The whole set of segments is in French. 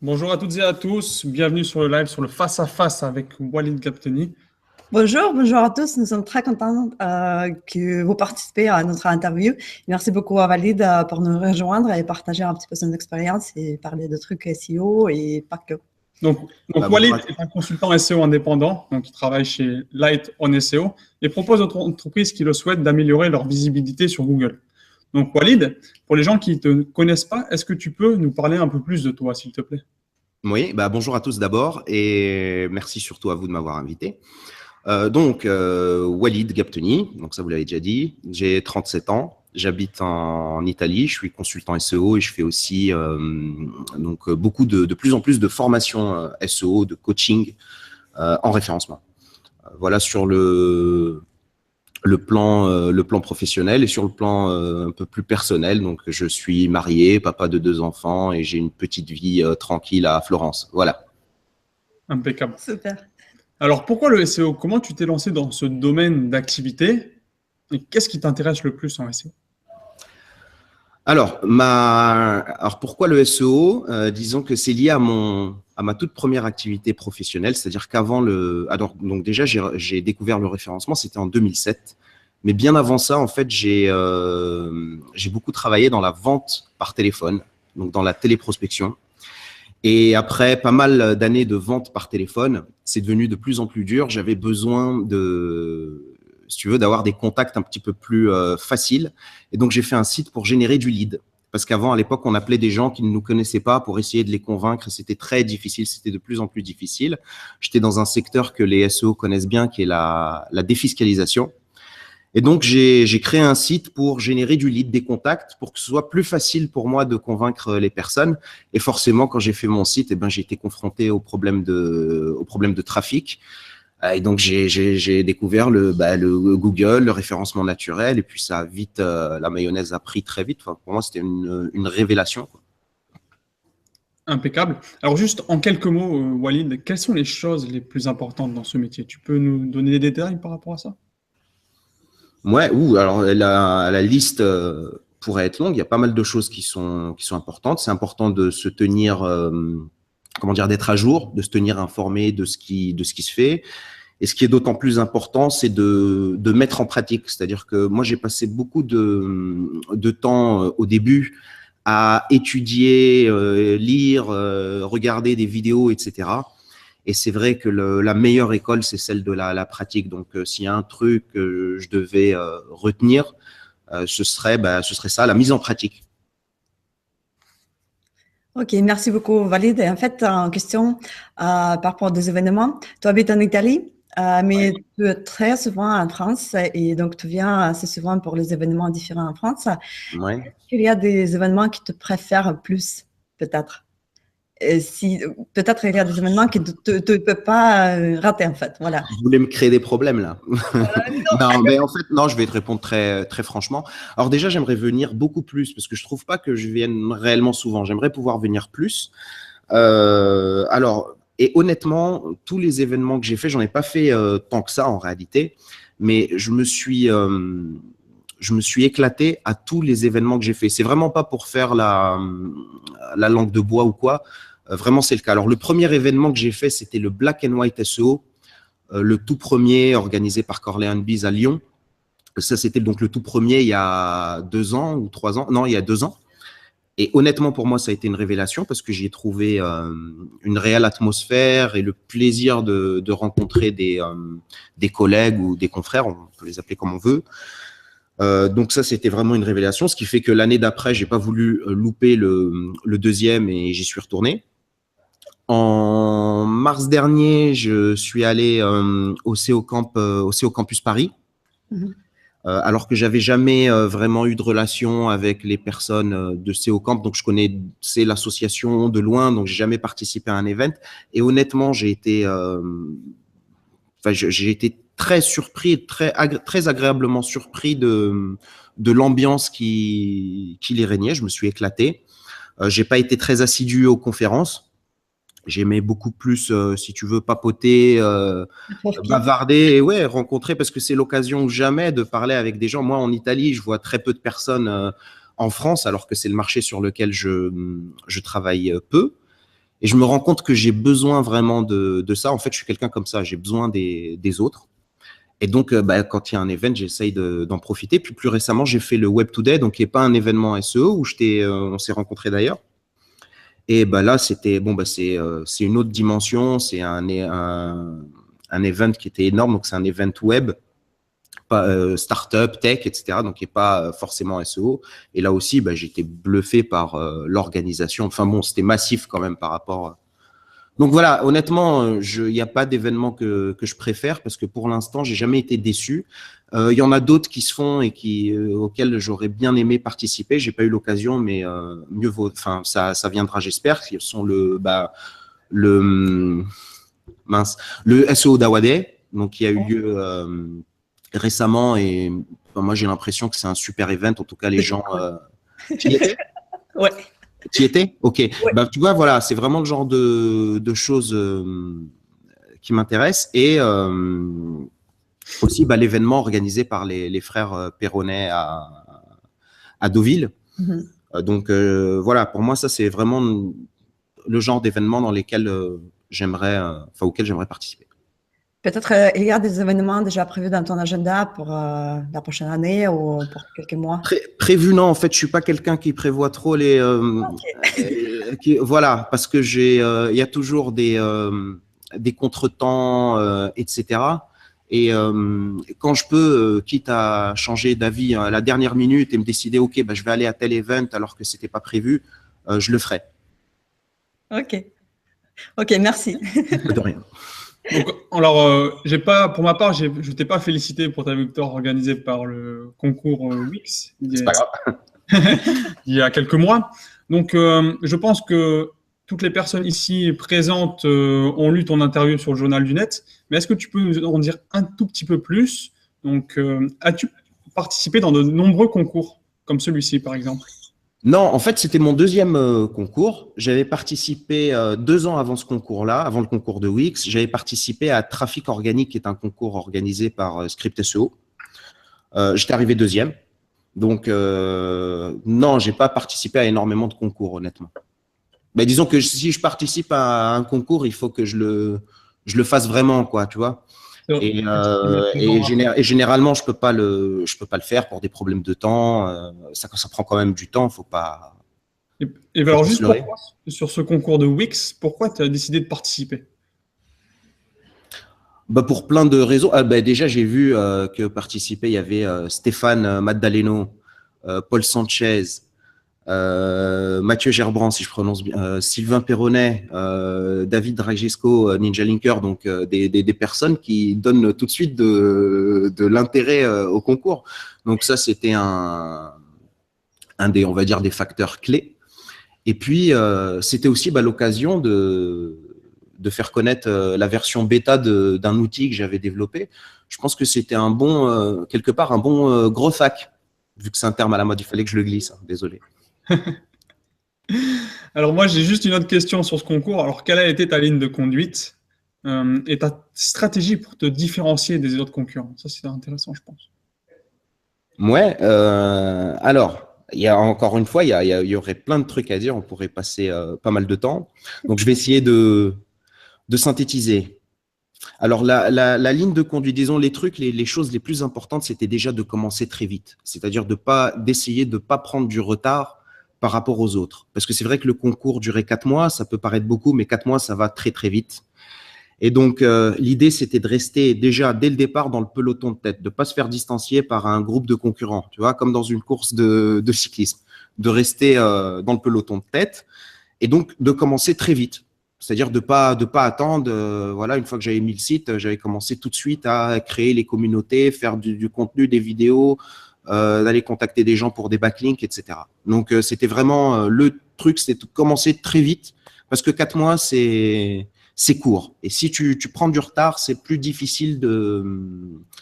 Bonjour à toutes et à tous, bienvenue sur le live, sur le face-à-face avec Walid Gapteni. Bonjour à tous. Nous sommes très contents que vous participez à notre interview. Merci beaucoup à Walid pour nous rejoindre et partager un petit peu son expérience et parler de trucs SEO et pas que. Donc Walid est un consultant SEO indépendant, donc il travaille chez Light on SEO et propose aux entreprises qui le souhaitent d'améliorer leur visibilité sur Google. Donc Walid, pour les gens qui ne te connaissent pas, est-ce que tu peux nous parler un peu plus de toi, s'il te plaît? Oui, bonjour à tous d'abord et merci surtout à vous de m'avoir invité. Walid Gapteni, donc ça vous l'avez déjà dit, j'ai 37 ans, j'habite en Italie, je suis consultant SEO et je fais aussi beaucoup de plus en plus de formations SEO, de coaching en référencement. Voilà sur le plan professionnel et sur le plan un peu plus personnel. Donc, je suis marié, papa de 2 enfants et j'ai une petite vie tranquille à Florence. Voilà. Impeccable. Super. Alors, pourquoi le SEO? Comment tu t'es lancé dans ce domaine d'activité et qu'est-ce qui t'intéresse le plus en SEO? Alors, pourquoi le SEO? Disons que c'est lié à ma toute première activité professionnelle, c'est-à-dire qu'avant donc déjà, j'ai découvert le référencement, c'était en 2007. Mais bien avant ça, en fait, j'ai beaucoup travaillé dans la vente par téléphone, donc dans la téléprospection. Et après pas mal d'années de vente par téléphone, c'est devenu de plus en plus dur. J'avais besoin si tu veux, d'avoir des contacts un petit peu plus faciles. Et donc, j'ai fait un site pour générer du lead. Parce qu'avant, à l'époque, on appelait des gens qui ne nous connaissaient pas pour essayer de les convaincre. C'était très difficile, c'était de plus en plus difficile. J'étais dans un secteur que les SEO connaissent bien, qui est la défiscalisation. Et donc, j'ai créé un site pour générer du lead, des contacts, pour que ce soit plus facile pour moi de convaincre les personnes. Et forcément, quand j'ai fait mon site, j'ai été confronté au problème de trafic. Et donc, j'ai découvert le Google, le référencement naturel. Et puis, ça a vite, la mayonnaise a pris très vite. Enfin, pour moi, c'était une révélation, quoi. Impeccable. Alors juste en quelques mots, Walid, quelles sont les choses les plus importantes dans ce métier? Tu peux nous donner des détails par rapport à ça? Ouais, alors la liste pourrait être longue. Il y a pas mal de choses qui sont importantes. C'est important de se tenir, d'être à jour, de se tenir informé de ce qui se fait. Et ce qui est d'autant plus important, c'est de mettre en pratique. C'est-à-dire que moi, j'ai passé beaucoup de temps au début à étudier, lire, regarder des vidéos, etc. Et c'est vrai que la meilleure école, c'est celle de la pratique. Donc, s'il y a un truc que je devais retenir, ce serait ça, la mise en pratique. Ok, merci beaucoup Walid. Et en fait, en question par rapport aux événements, tu habites en Italie, mais tu es très souvent en France et donc tu viens assez souvent pour les événements différents en France. Ouais. Est-ce qu'il y a des événements qui te préfèrent plus, peut-être? Si peut-être il y a des événements que tu ne peux pas rater en fait, voilà. Vous voulez me créer des problèmes là? Non, mais en fait, non, je vais te répondre très, très franchement. Alors déjà, j'aimerais venir beaucoup plus parce que je trouve pas que je vienne réellement souvent. J'aimerais pouvoir venir plus. Et honnêtement, tous les événements que j'ai fait, j'en ai pas fait tant que ça en réalité, mais je me suis éclaté à tous les événements que j'ai fait. C'est vraiment pas pour faire la langue de bois ou quoi. Vraiment, c'est le cas. Alors, le premier événement que j'ai fait, c'était le Black and White SEO, le tout premier organisé par Corlean Bees à Lyon. Ça, c'était donc le tout premier il y a 2 ans ou 3 ans. Non, il y a 2 ans. Et honnêtement, pour moi, ça a été une révélation parce que j'y ai trouvé une réelle atmosphère et le plaisir de rencontrer des collègues ou des confrères, on peut les appeler comme on veut. Donc ça, c'était vraiment une révélation, ce qui fait que l'année d'après, j'ai pas voulu louper le deuxième et j'y suis retourné. En mars dernier, je suis allé au SEO Campus Paris. Mhm. Alors que j'avais jamais vraiment eu de relation avec les personnes de SEO Camp, donc je connaissais l'association de loin, donc j'ai jamais participé à un event. Et honnêtement, j'ai été très surpris, très agréablement surpris de l'ambiance qui y régnait. Je me suis éclaté. J'ai pas été très assidu aux conférences. J'aimais beaucoup plus, si tu veux, papoter, bavarder et rencontrer, parce que c'est l'occasion ou jamais de parler avec des gens. Moi, en Italie, je vois très peu de personnes en France, alors que c'est le marché sur lequel je travaille peu. Et je me rends compte que j'ai besoin vraiment de ça. En fait, je suis quelqu'un comme ça, j'ai besoin des autres. Et donc, quand il y a un event, j'essaye d'en profiter. Puis plus récemment, j'ai fait le Web Today, donc qui n'est pas un événement SEO où on s'est rencontrés d'ailleurs. Et là, c'était c'est une autre dimension. C'est un event qui était énorme. Donc, c'est un event web, startup, tech, etc. Donc, qui n'est pas forcément SEO. Et là aussi, j'ai été bluffé par l'organisation. Enfin bon, c'était massif quand même par rapport. Donc voilà, honnêtement, il n'y a pas d'événement que je préfère parce que pour l'instant, j'ai jamais été déçu. Il y en a d'autres qui se font et auxquels j'aurais bien aimé participer. J'ai pas eu l'occasion, mais mieux vaut. Enfin, ça viendra, j'espère. Ils sont le SEO d'Awade, donc qui a eu lieu récemment et moi j'ai l'impression que c'est un super event. En tout cas, les gens. Tu y étais ? Ouais. Tu y étais ? Ok. Ouais. Tu vois, voilà, c'est vraiment le genre de choses qui m'intéressent. Et aussi l'événement organisé par les frères Perronnet à Deauville. Donc voilà, pour moi, ça c'est vraiment le genre d'événement dans lesquels auquel j'aimerais participer. Peut-être il y a des événements déjà prévus dans ton agenda pour la prochaine année ou pour quelques mois. Prévu, non. En fait, je suis pas quelqu'un qui prévoit trop les. Voilà, parce que il y a toujours des contretemps, etc. Et quand je peux, quitte à changer d'avis à la dernière minute et me décider, ok, je vais aller à tel event alors que c'était pas prévu, je le ferai. Ok, merci. De rien. Donc, alors, pour ma part, je t'ai pas félicité pour ta victoire organisée par le concours Wix C'est pas grave. il y a quelques mois. Donc, je pense que toutes les personnes ici présentes ont lu ton interview sur le Journal du Net. Mais est-ce que tu peux nous en dire un tout petit peu plus? Donc, as-tu participé dans de nombreux concours, comme celui-ci, par exemple? Non, en fait, c'était mon deuxième concours. J'avais participé 2 ans avant ce concours-là, avant le concours de Wix. J'avais participé à Trafic Organique, qui est un concours organisé par Script SEO. J'étais arrivé deuxième. Donc, non, j'ai pas participé à énormément de concours, honnêtement. Mais disons que si je participe à un concours, il faut que je le fasse vraiment, quoi, tu vois. Et généralement, je peux pas le faire pour des problèmes de temps. Ça prend quand même du temps. Faut pas. Et alors, juste pourquoi, sur ce concours de Wix, pourquoi tu as décidé de participer? Pour plein de raisons. Déjà, j'ai vu que participer, il y avait Stéphane Maddaleno, Paul Sanchez, Mathieu Gerbrand, si je prononce bien, Sylvain Perronnet, David Dragesco, Ninja Linker, donc des personnes qui donnent tout de suite de l'intérêt au concours. Donc ça, c'était un des, on va dire, des facteurs clés. Et puis, c'était aussi l'occasion de faire connaître la version bêta d'un outil que j'avais développé. Je pense que c'était quelque part un bon gros hack, vu que c'est un terme à la mode, il fallait que je le glisse, hein, désolé. Alors moi, j'ai juste une autre question sur ce concours. Alors, quelle a été ta ligne de conduite et ta stratégie pour te différencier des autres concurrents? Ça, c'est intéressant, je pense. Ouais, alors, encore une fois, il y aurait plein de trucs à dire, on pourrait passer pas mal de temps. Donc, je vais essayer de synthétiser. Alors, la ligne de conduite, disons, les choses les plus importantes, c'était déjà de commencer très vite. C'est-à-dire d'essayer de ne pas prendre du retard par rapport aux autres. Parce que c'est vrai que le concours durait 4 mois, ça peut paraître beaucoup, mais 4 mois, ça va très, très vite. Et donc, l'idée, c'était de rester déjà dès le départ dans le peloton de tête, de ne pas se faire distancier par un groupe de concurrents, tu vois, comme dans une course de cyclisme, de rester dans le peloton de tête et donc de commencer très vite. C'est-à-dire de pas attendre, voilà, une fois que j'avais mis le site, j'avais commencé tout de suite à créer les communautés, faire du contenu, des vidéos, d'aller contacter des gens pour des backlinks, etc. Donc, c'était vraiment le truc, c'était de commencer très vite parce que 4 mois, c'est court. Et si tu prends du retard, c'est plus difficile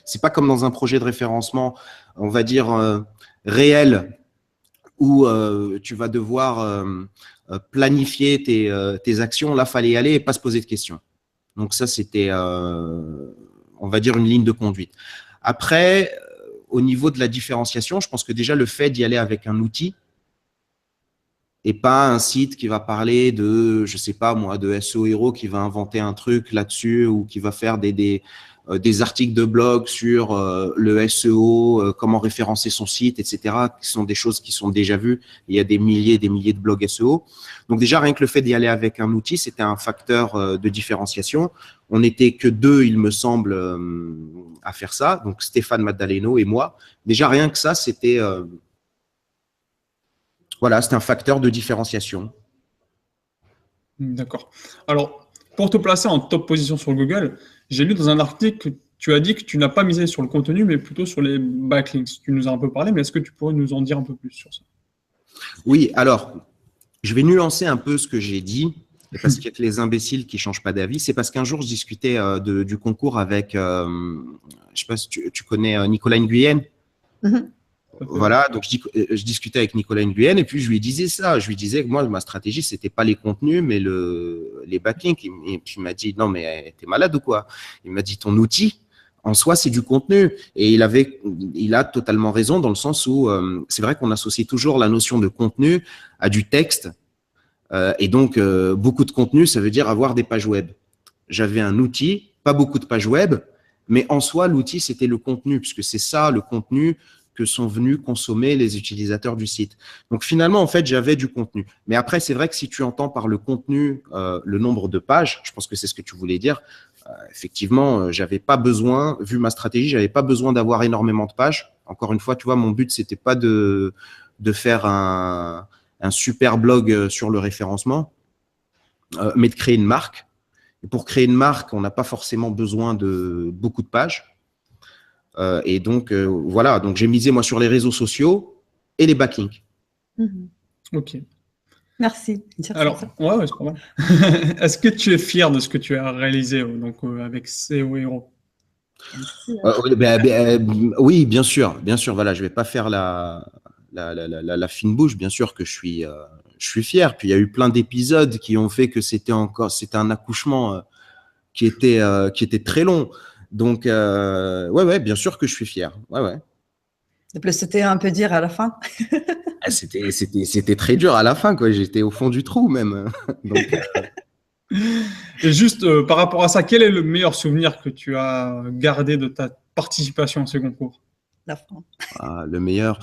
c'est pas comme dans un projet de référencement, on va dire, réel, où tu vas devoir planifier tes actions. Là, fallait y aller et pas se poser de questions. Donc ça, c'était, on va dire, une ligne de conduite. Après, au niveau de la différenciation, je pense que déjà le fait d'y aller avec un outil et pas un site qui va parler de, je sais pas moi, de SEO Hero qui va inventer un truc là-dessus ou qui va faire des articles de blog sur le SEO, comment référencer son site, etc., qui sont des choses qui sont déjà vues. Il y a des milliers de blogs SEO. Donc déjà, rien que le fait d'y aller avec un outil, c'était un facteur de différenciation. On n'était que deux, il me semble, à faire ça, donc Stéphane Maddaleno et moi. Déjà, rien que ça, c'était voilà, c'était un facteur de différenciation. D'accord. Alors, pour te placer en top position sur Google, j'ai lu dans un article que tu as dit que tu n'as pas misé sur le contenu, mais plutôt sur les backlinks. Tu nous as un peu parlé, mais est-ce que tu pourrais nous en dire un peu plus sur ça? Oui, alors, je vais nuancer un peu ce que j'ai dit, parce qu'il y a que les imbéciles qui ne changent pas d'avis. C'est parce qu'un jour, je discutais du concours avec, je ne sais pas si tu connais Nicolas Nguyen. Voilà, donc je discutais avec Nicolas Nguyen et puis je lui disais ça. Je lui disais que moi, ma stratégie, c'était pas les contenus, mais les backlinks. Et puis il m'a dit, non, mais t'es malade ou quoi? Il m'a dit, ton outil, en soi, c'est du contenu. Et il a totalement raison dans le sens où c'est vrai qu'on associe toujours la notion de contenu à du texte. Et donc, beaucoup de contenu, ça veut dire avoir des pages web. J'avais un outil, pas beaucoup de pages web, mais en soi, l'outil, c'était le contenu, puisque c'est ça, le contenu que sont venus consommer les utilisateurs du site. Donc finalement, en fait, j'avais du contenu. Mais après, c'est vrai que si tu entends par le contenu le nombre de pages, je pense que c'est ce que tu voulais dire, effectivement, j'avais pas besoin, vu ma stratégie, j'avais pas besoin d'avoir énormément de pages. Encore une fois, tu vois, mon but, c'était pas de faire un super blog sur le référencement, mais de créer une marque. Et pour créer une marque, on n'a pas forcément besoin de beaucoup de pages. Et donc, voilà, donc j'ai misé moi sur les réseaux sociaux et les backlinks. Ok. Merci. Alors, ouais, c'est pas mal. Est-ce que tu es fier de ce que tu as réalisé donc, avec SEO Hero? Oui, bien sûr. Voilà, je vais pas faire la fine bouche. Bien sûr que je suis fier. Puis il y a eu plein d'épisodes qui ont fait que c'était un accouchement qui était très long. Donc, ouais, bien sûr que je suis fier. Ouais. De plus, c'était un peu dur à la fin. C'était très dur à la fin, quoi. J'étais au fond du trou même. Donc, Et juste par rapport à ça, quel est le meilleur souvenir que tu as gardé de ta participation à ce concours? La fin. Le meilleur.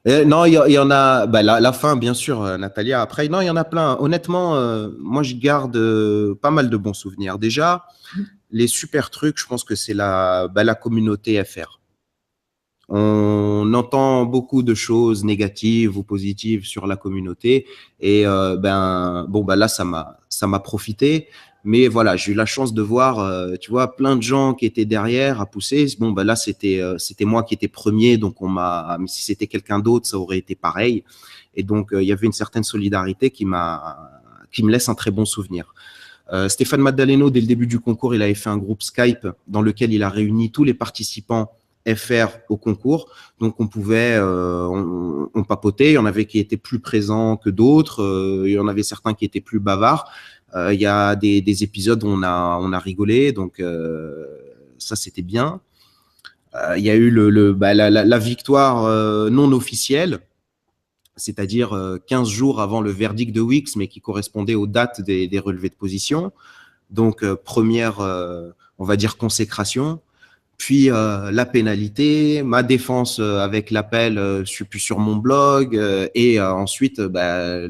Non, il y en a. Bah, la fin, bien sûr, Natalia. Après, non, il y en a plein. Honnêtement, moi, je garde pas mal de bons souvenirs. Déjà, les super trucs, je pense que c'est la communauté FR. On entend beaucoup de choses négatives ou positives sur la communauté et là ça m'a profité, mais voilà, j'ai eu la chance de voir tu vois plein de gens qui étaient derrière à pousser. Là c'était moi qui étais premier, donc mais si c'était quelqu'un d'autre ça aurait été pareil, et donc il y avait une certaine solidarité qui me laisse un très bon souvenir. Stéphane Maddaleno, dès le début du concours, il avait fait un groupe Skype dans lequel il a réuni tous les participants FR au concours. Donc, on pouvait, on papotait. Il y en avait qui étaient plus présents que d'autres. Il y en avait certains qui étaient plus bavards. Il y a des épisodes où on a rigolé. Donc, ça, c'était bien. Il y a eu la victoire non officielle, c'est-à-dire 15 jours avant le verdict de Wix, mais qui correspondait aux dates des relevés de position. Donc, première, on va dire, consécration. Puis la pénalité, ma défense avec l'appel sur mon blog, et ensuite la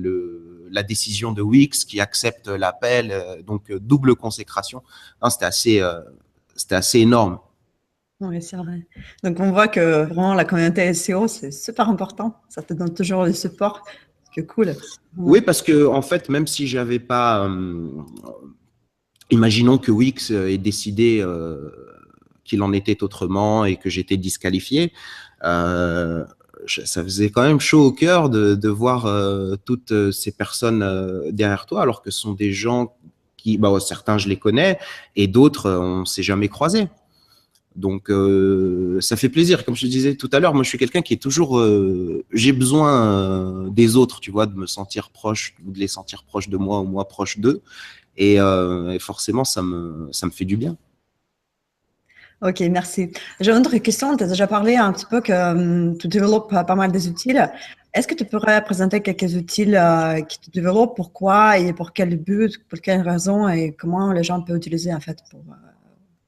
décision de Wix qui accepte l'appel, donc double consécration. C'était assez énorme. Oui, c'est vrai. Donc, on voit que vraiment la communauté SEO, c'est super important. Ça te donne toujours le support. C'est cool. Oui, parce que en fait, même si j'avais pas, imaginons que Wix ait décidé qu'il en était autrement et que j'étais disqualifié, ça faisait quand même chaud au cœur de voir toutes ces personnes derrière toi, alors que ce sont des gens qui, certains je les connais et d'autres on ne s'est jamais croisés. Donc ça fait plaisir. Comme je te disais tout à l'heure, moi je suis quelqu'un qui est toujours, j'ai besoin des autres, tu vois, de me sentir proche, ou de les sentir proches de moi ou moi proche d'eux, et forcément ça me fait du bien. Ok, merci. J'ai une autre question. Tu as déjà parlé un petit peu que tu développes pas mal des outils. Est-ce que tu pourrais présenter quelques outils qui te développent, pourquoi et pour quel but, pour quelle raison et comment les gens peuvent utiliser en fait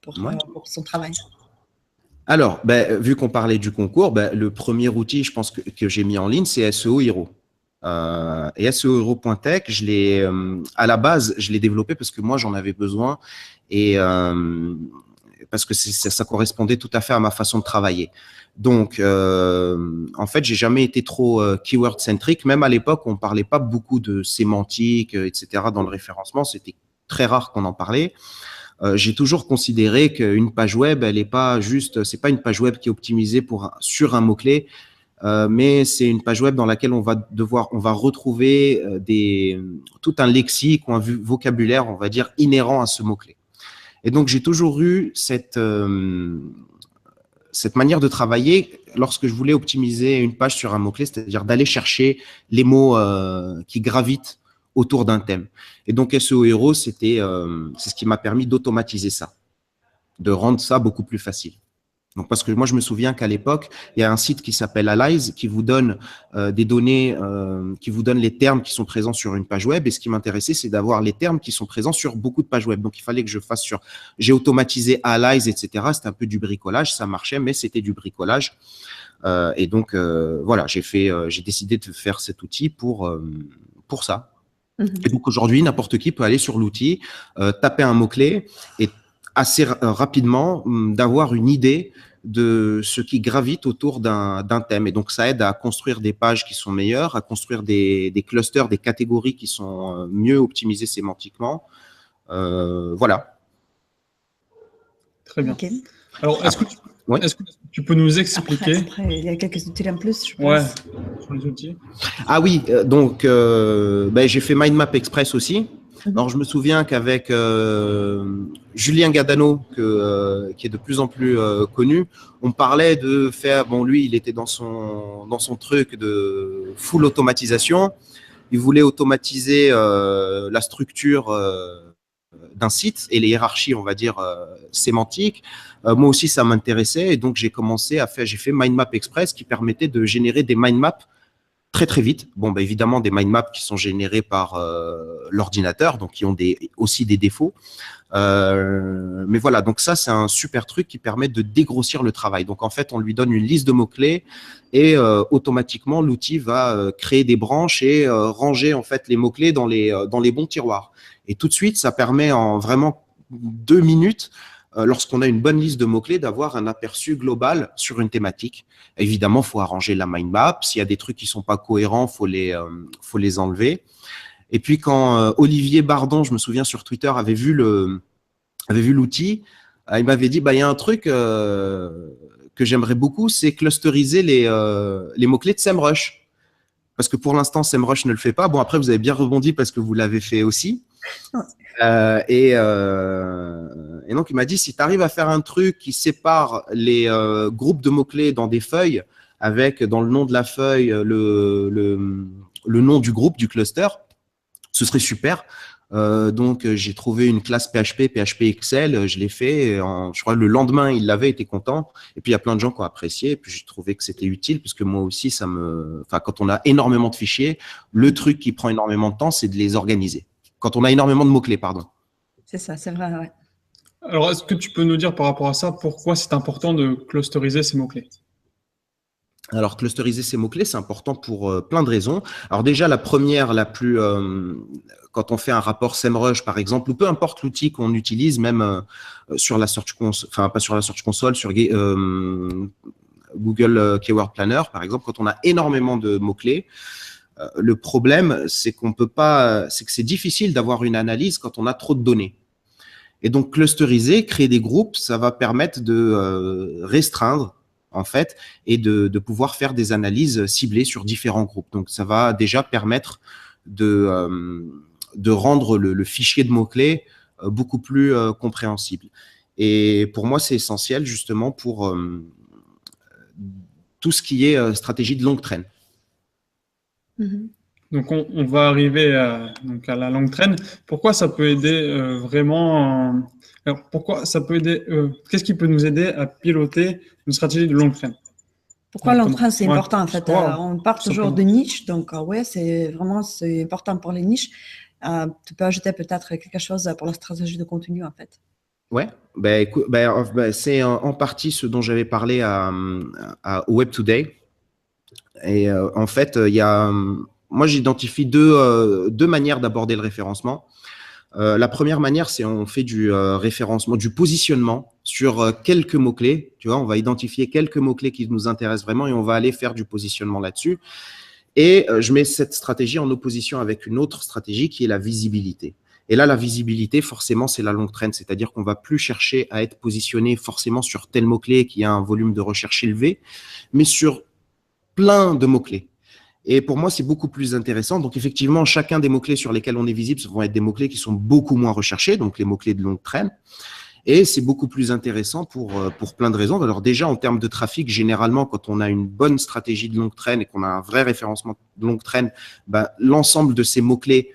pour son travail? Alors, vu qu'on parlait du concours, le premier outil, je pense que j'ai mis en ligne, c'est SEO Hero. Et SEO Hero.tech, à la base, je l'ai développé parce que moi, j'en avais besoin et parce que ça correspondait tout à fait à ma façon de travailler. Donc, en fait, j'ai jamais été trop keyword-centric. Même à l'époque, on parlait pas beaucoup de sémantique, etc. dans le référencement. C'était très rare qu'on en parlait. J'ai toujours considéré qu'une page web, elle est pas juste, c'est pas une page web qui est optimisée sur un mot-clé, mais c'est une page web dans laquelle on va retrouver tout un lexique ou un vocabulaire, on va dire, inhérent à ce mot-clé. Et donc, j'ai toujours eu cette manière de travailler lorsque je voulais optimiser une page sur un mot-clé, c'est-à-dire d'aller chercher les mots qui gravitent autour d'un thème. Et donc, SEO Hero, c'est ce qui m'a permis d'automatiser ça, de rendre ça beaucoup plus facile. Donc, parce que moi, je me souviens qu'à l'époque, il y a un site qui s'appelle Allies qui vous donne des données, qui vous donne les termes qui sont présents sur une page web. Et ce qui m'intéressait, c'est d'avoir les termes qui sont présents sur beaucoup de pages web. Donc, il fallait que je fasse j'ai automatisé Allies, etc. C'était un peu du bricolage, ça marchait, mais c'était du bricolage. Et donc, voilà, j'ai décidé de faire cet outil pour ça. Et donc, aujourd'hui, n'importe qui peut aller sur l'outil, taper un mot-clé et assez rapidement d'avoir une idée de ce qui gravite autour d'un thème. Et donc, ça aide à construire des pages qui sont meilleures, à construire des clusters, des catégories qui sont mieux optimisées sémantiquement. Voilà. Très bien. Okay. Alors, est-ce que tu peux nous expliquer… Après, il y a quelques outils en plus, je pense. Ouais, sur les outils. Ah oui, donc j'ai fait Mind Map Express aussi. Alors, je me souviens qu'avec Julien Gadano, qui est de plus en plus connu, on parlait de faire… Bon, lui, il était dans son truc de full automatisation. Il voulait automatiser la structure d'un site et les hiérarchies, on va dire, sémantiques. Moi aussi, ça m'intéressait. Et donc, j'ai fait Mind Map Express qui permettait de générer des mind maps très, très vite. Bon, évidemment, des mind maps qui sont générés par l'ordinateur, donc qui ont aussi des défauts. Mais voilà, donc ça, c'est un super truc qui permet de dégrossir le travail. Donc, en fait, on lui donne une liste de mots-clés et automatiquement, l'outil va créer des branches et ranger, en fait, les mots-clés dans les bons tiroirs. Et tout de suite, ça permet en vraiment 2 minutes, lorsqu'on a une bonne liste de mots-clés, d'avoir un aperçu global sur une thématique. Évidemment, il faut arranger la mind map. S'il y a des trucs qui ne sont pas cohérents, faut les enlever. Et puis, quand Olivier Bardon, je me souviens sur Twitter, avait vu l'outil, il m'avait dit, il y a un truc que j'aimerais beaucoup, c'est clusteriser les mots-clés de SEMrush. Parce que pour l'instant, SEMrush ne le fait pas. Bon, après, vous avez bien rebondi parce que vous l'avez fait aussi. Et donc, il m'a dit, si tu arrives à faire un truc qui sépare les groupes de mots-clés dans des feuilles, avec dans le nom de la feuille le nom du groupe, du cluster, ce serait super. Donc, j'ai trouvé une classe PHP Excel, je l'ai fait. Je crois le lendemain, il l'avait, été content. Et puis, il y a plein de gens qui ont apprécié. Et puis, j'ai trouvé que c'était utile parce que moi aussi, quand on a énormément de fichiers, le truc qui prend énormément de temps, c'est de les organiser. Quand on a énormément de mots-clés, pardon. C'est ça, c'est vrai, ouais. Alors, est-ce que tu peux nous dire par rapport à ça, pourquoi c'est important de clusteriser ces mots-clés? Alors, clusteriser ces mots-clés, c'est important pour plein de raisons. Alors déjà, la première, quand on fait un rapport SEMrush, par exemple, ou peu importe l'outil qu'on utilise, même sur la Search Console, enfin pas sur la Search Console, sur Google Keyword Planner, par exemple, quand on a énormément de mots-clés, le problème, c'est que c'est difficile d'avoir une analyse quand on a trop de données. Et donc, clusteriser, créer des groupes, ça va permettre de restreindre, en fait, et de pouvoir faire des analyses ciblées sur différents groupes. Donc, ça va déjà permettre de rendre le fichier de mots-clés beaucoup plus compréhensible. Et pour moi, c'est essentiel, justement, pour tout ce qui est stratégie de longue traîne. Donc, on va arriver à la longue traîne. Pourquoi ça peut aider vraiment… Alors, pourquoi ça peut aider… qu'est-ce qui peut nous aider à piloter une stratégie de longue traîne? Pourquoi l'entrain, c'est important en fait? Wow. On part toujours de niche, donc ouais, c'est important pour les niches. Tu peux ajouter peut-être quelque chose pour la stratégie de contenu en fait. Ouais, écoute, c'est en partie ce dont j'avais parlé à Web Today. Et en fait, moi j'identifie deux manières d'aborder le référencement. La première manière, c'est on fait du référencement, du positionnement sur quelques mots-clés. Tu vois, on va identifier quelques mots-clés qui nous intéressent vraiment et on va aller faire du positionnement là-dessus. Et je mets cette stratégie en opposition avec une autre stratégie qui est la visibilité. Et là, la visibilité, forcément, c'est la longue traîne, c'est-à-dire qu'on va plus chercher à être positionné forcément sur tel mot-clé qui a un volume de recherche élevé, mais sur plein de mots-clés. Et pour moi, c'est beaucoup plus intéressant. Donc, effectivement, chacun des mots-clés sur lesquels on est visible vont être des mots-clés qui sont beaucoup moins recherchés, donc les mots-clés de longue traîne. Et c'est beaucoup plus intéressant pour plein de raisons. Alors déjà, en termes de trafic, généralement, quand on a une bonne stratégie de longue traîne et qu'on a un vrai référencement de longue traîne, l'ensemble de ces mots-clés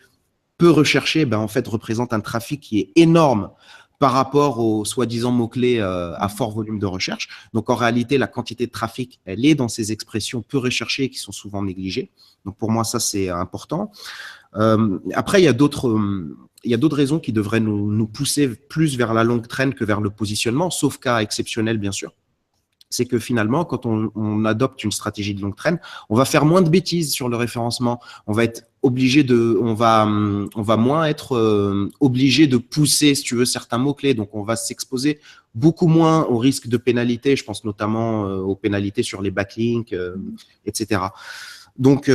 peu recherchés, en fait, représente un trafic qui est énorme par rapport aux soi-disant mots-clés à fort volume de recherche. Donc, en réalité, la quantité de trafic, elle est dans ces expressions peu recherchées qui sont souvent négligées. Donc, pour moi, ça, c'est important. Après, il y a d'autres raisons qui devraient nous pousser plus vers la longue traîne que vers le positionnement, sauf cas exceptionnel, bien sûr. C'est que finalement, quand on adopte une stratégie de longue traîne, on va faire moins de bêtises sur le référencement. On va être obligé on va moins être obligé de pousser, si tu veux, certains mots-clés. Donc, on va s'exposer beaucoup moins au risque de pénalité. Je pense notamment aux pénalités sur les backlinks, etc. Donc,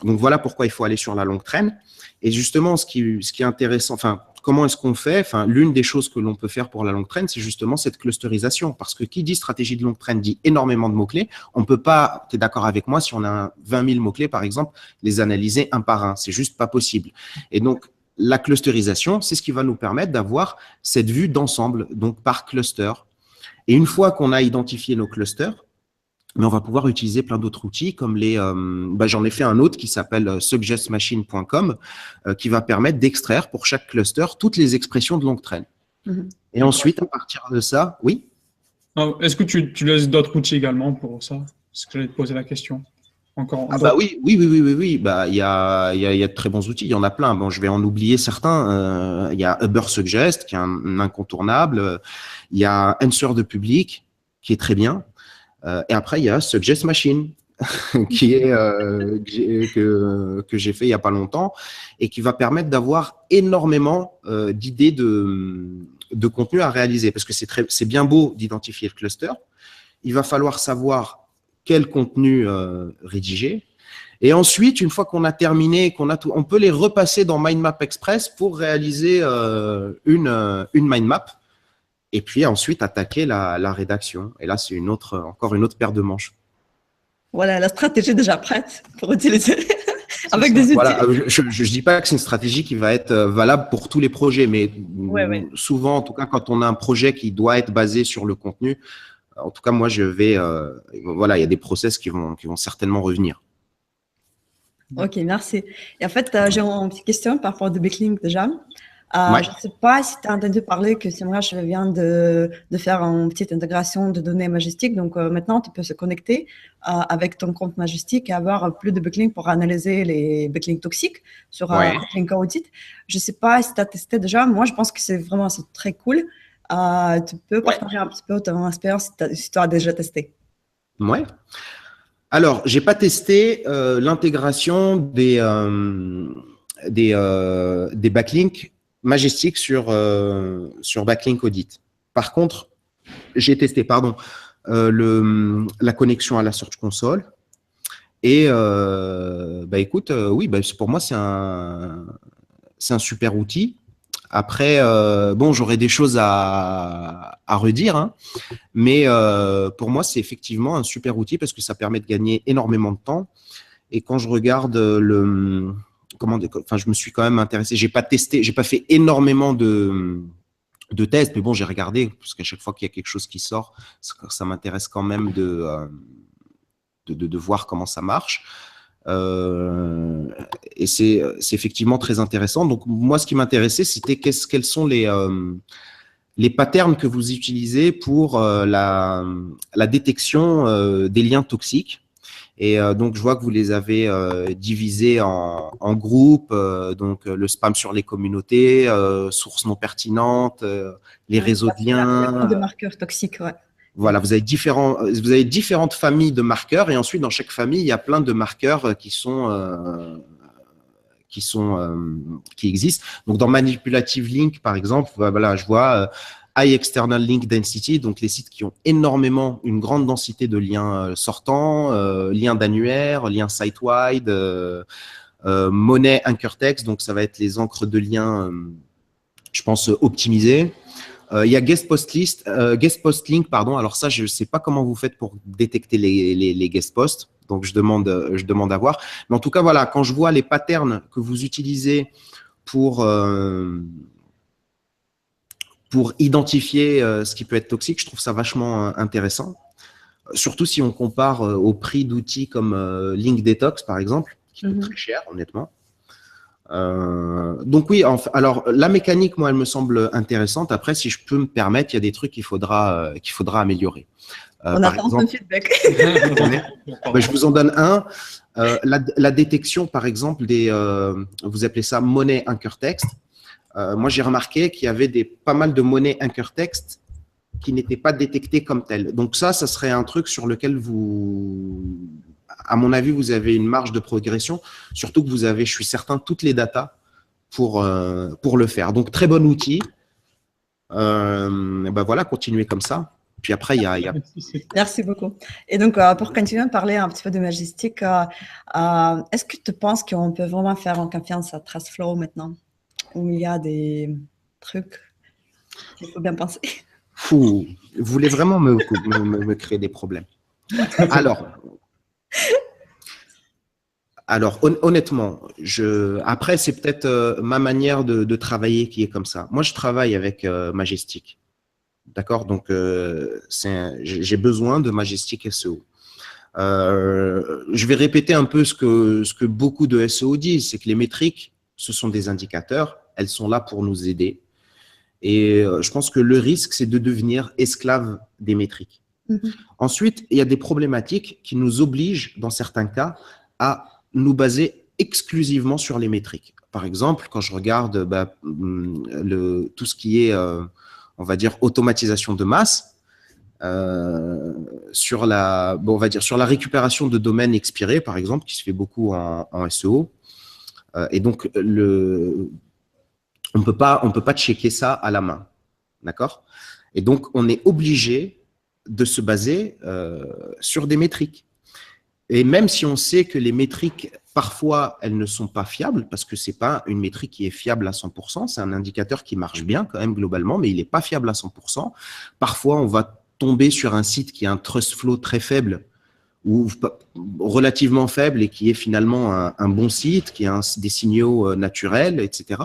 voilà pourquoi il faut aller sur la longue traîne. Et justement, ce qui est intéressant, comment est-ce qu'on fait? L'une des choses que l'on peut faire pour la longue traîne, c'est justement cette clusterisation. Parce que qui dit stratégie de longue traîne dit énormément de mots-clés. On ne peut pas, tu es d'accord avec moi, si on a 20 000 mots-clés, par exemple, les analyser un par un. C'est juste pas possible. Et donc, la clusterisation, c'est ce qui va nous permettre d'avoir cette vue d'ensemble, donc par cluster. Et une fois qu'on a identifié nos clusters, mais on va pouvoir utiliser plein d'autres outils comme j'en ai fait un autre qui s'appelle suggestmachine.com qui va permettre d'extraire pour chaque cluster toutes les expressions de longue traîne. Et ensuite, à partir de ça, oui. Est-ce que tu laisses d'autres outils également pour ça? Parce que j'allais te poser la question. Encore. Oui. Il y a de très bons outils. Il y en a plein. Bon, je vais en oublier certains. Il y a Ubersuggest qui est un incontournable. Il y a Answer de Public qui est très bien. Et après, il y a Suggest Machine, qui est que j'ai fait il n'y a pas longtemps et qui va permettre d'avoir énormément d'idées de contenu à réaliser. Parce que c'est bien beau d'identifier le cluster. Il va falloir savoir quel contenu rédiger. Et ensuite, une fois qu'on a terminé, qu'on a tout, on peut les repasser dans Mindmap Express pour réaliser une mind map. Et puis ensuite attaquer la rédaction. Et là, c'est encore une autre paire de manches. Voilà, la stratégie est déjà prête pour utiliser avec des outils. Voilà, je ne dis pas que c'est une stratégie qui va être valable pour tous les projets, mais souvent, en tout cas, quand on a un projet qui doit être basé sur le contenu, en tout cas, moi, il y a des process qui vont certainement revenir. Ok, merci. Et en fait, j'ai une petite question par rapport au backlink déjà. Je ne sais pas si tu as entendu parler que SEMrush vient de faire une petite intégration de données Majestic. Donc, maintenant, tu peux se connecter avec ton compte Majestic et avoir plus de backlinks pour analyser les backlinks toxiques sur Backlink Audit. Je ne sais pas si tu as testé déjà. Moi, je pense que c'est très cool. Tu peux partager un petit peu ton expérience si tu as déjà testé. Ouais. Alors, je n'ai pas testé l'intégration des backlinks Majestic sur Backlink Audit. Par contre, j'ai testé la connexion à la Search Console. Et écoute, pour moi, c'est un super outil. Après, j'aurais des choses à redire, hein, mais pour moi, c'est effectivement un super outil parce que ça permet de gagner énormément de temps. Et quand je regarde je me suis quand même intéressé. J'ai pas testé, j'ai pas fait énormément de tests, mais bon, j'ai regardé parce qu'à chaque fois qu'il y a quelque chose qui sort, ça m'intéresse quand même de voir comment ça marche. Et c'est effectivement très intéressant. Donc moi, ce qui m'intéressait, c'était quelles sont les patterns que vous utilisez pour la détection des liens toxiques. Et donc, je vois que vous les avez divisés en groupes, donc le spam sur les communautés, sources non pertinentes, les réseaux de liens. De marqueurs toxiques, ouais. Voilà, vous avez différentes familles de marqueurs et ensuite, dans chaque famille, il y a plein de marqueurs qui existent. Donc, dans Manipulative Link, par exemple, voilà, je vois High External Link Density, donc les sites qui ont une grande densité de liens sortants, liens d'annuaire, liens site-wide, monnaie anchor text, donc ça va être les encres de liens, je pense, optimisées. Il y a guest post link, pardon. Alors ça, je ne sais pas comment vous faites pour détecter les guest posts. Donc, je demande à voir. Mais en tout cas, voilà, quand je vois les patterns que vous utilisez pour identifier ce qui peut être toxique, je trouve ça vachement intéressant. Surtout si on compare au prix d'outils comme Link Detox, par exemple, qui coûte très cher, honnêtement. Donc oui, alors la mécanique, moi, elle me semble intéressante. Après, si je peux me permettre, il y a des trucs qu'il faudra améliorer. On attend ton feedback. Je vous en donne un. La détection, par exemple, vous appelez ça monnaie anchor text. Moi, j'ai remarqué qu'il y avait pas mal de monnaies anchor text qui n'étaient pas détectées comme telles. Donc ça serait un truc sur lequel à mon avis, vous avez une marge de progression, surtout que vous avez, je suis certain, toutes les datas pour le faire. Donc, très bon outil. Voilà, continuez comme ça. Puis après, il y a… Merci beaucoup. Et donc, pour continuer à parler un petit peu de Majestic, est-ce que tu penses qu'on peut vraiment faire en confiance à TrustFlow maintenant, où il y a des trucs qu'il faut bien penser? Vous voulez vraiment me créer des problèmes. Alors, honnêtement, après, c'est peut-être ma manière de travailler qui est comme ça. Moi, je travaille avec Majestic. D'accord? Donc, j'ai besoin de Majestic SEO. Je vais répéter un peu ce que beaucoup de SEO disent, c'est que les métriques, ce sont des indicateurs, elles sont là pour nous aider. Et je pense que le risque, c'est de devenir esclave des métriques. Ensuite, il y a des problématiques qui nous obligent, dans certains cas, à nous baser exclusivement sur les métriques. Par exemple, quand je regarde tout ce qui est, on va dire, automatisation de masse, sur la récupération de domaines expirés, par exemple, qui se fait beaucoup en SEO. Et donc, on peut pas checker ça à la main. D'accord? Et donc, on est obligé de se baser sur des métriques. Et même si on sait que les métriques, parfois, elles ne sont pas fiables, parce que ce n'est pas une métrique qui est fiable à 100%, c'est un indicateur qui marche bien quand même globalement, mais il n'est pas fiable à 100%. Parfois, on va tomber sur un site qui a un trust flow très faible, ou relativement faible, et qui est finalement un bon site, qui a des signaux naturels, etc.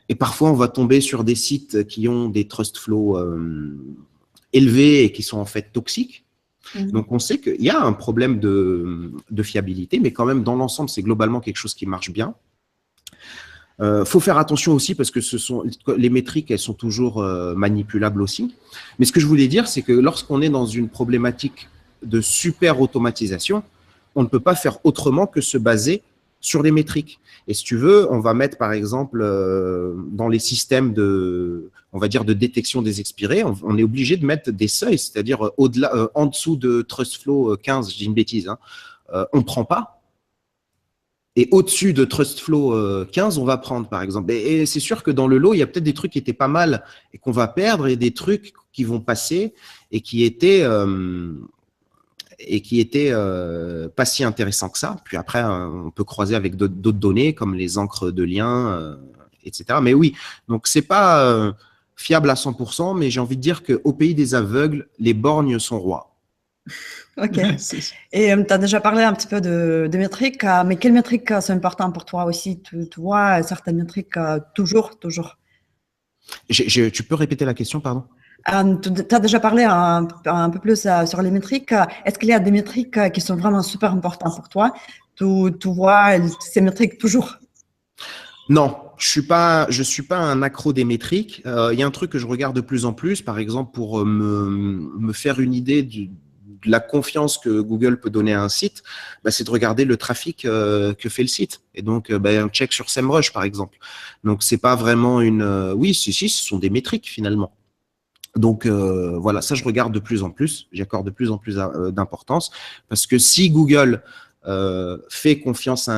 Et parfois, on va tomber sur des sites qui ont des trust flows élevés et qui sont en fait toxiques. Donc, on sait qu'il y a un problème de fiabilité, mais quand même, dans l'ensemble, c'est globalement quelque chose qui marche bien. Faut faire attention aussi parce que les métriques, elles sont toujours manipulables aussi. Mais ce que je voulais dire, c'est que lorsqu'on est dans une problématique de super automatisation, on ne peut pas faire autrement que se baser sur les métriques. Et si tu veux, on va mettre par exemple dans les systèmes on va dire de détection des expirés, on est obligé de mettre des seuils, c'est-à-dire au-delà, en dessous de TrustFlow 15, je dis une bêtise, hein, on ne prend pas. Et au-dessus de TrustFlow 15, on va prendre par exemple. Et c'est sûr que dans le lot, il y a peut-être des trucs qui étaient pas mal et qu'on va perdre et des trucs qui vont passer et qui étaient pas si intéressants que ça. Puis après, on peut croiser avec d'autres données comme les encres de liens, etc. Mais oui, donc c'est pas fiable à 100%, mais j'ai envie de dire qu'au pays des aveugles, les borgnes sont rois. Ok. Et tu as déjà parlé un petit peu de métriques, mais quelles métriques sont importantes pour toi aussi? Tu vois certaines métriques toujours. Tu peux répéter la question, pardon? Tu as déjà parlé un peu plus sur les métriques. Est-ce qu'il y a des métriques qui sont vraiment super importantes pour toi? Tu vois ces métriques toujours? Non, je suis pas un accro des métriques. Il y a un truc que je regarde de plus en plus, par exemple, pour me faire une idée de la confiance que Google peut donner à un site, bah, c'est de regarder le trafic que fait le site. Et donc, bah, un check sur SEMrush, par exemple. Donc, c'est pas vraiment une. Oui, si, ce sont des métriques finalement. Donc voilà, ça je regarde de plus en plus, j'y accorde de plus en plus d'importance, parce que si Google fait confiance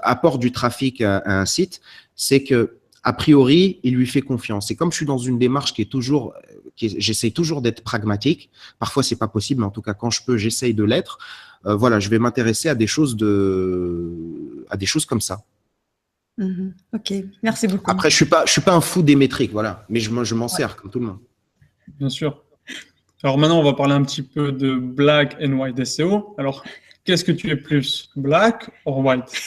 apporte du trafic à un site, c'est que a priori il lui fait confiance. Et comme je suis dans une démarche qui est toujours, j'essaye toujours d'être pragmatique. Parfois c'est pas possible, mais en tout cas quand je peux, j'essaye de l'être. Voilà, je vais m'intéresser à des choses comme ça. Ok, merci beaucoup. Après, je suis pas un fou des métriques, voilà, mais je m'en sers comme tout le monde. Bien sûr. Alors maintenant, on va parler un petit peu de Black and White SEO. Alors, qu'est-ce que tu es plus, Black ou White?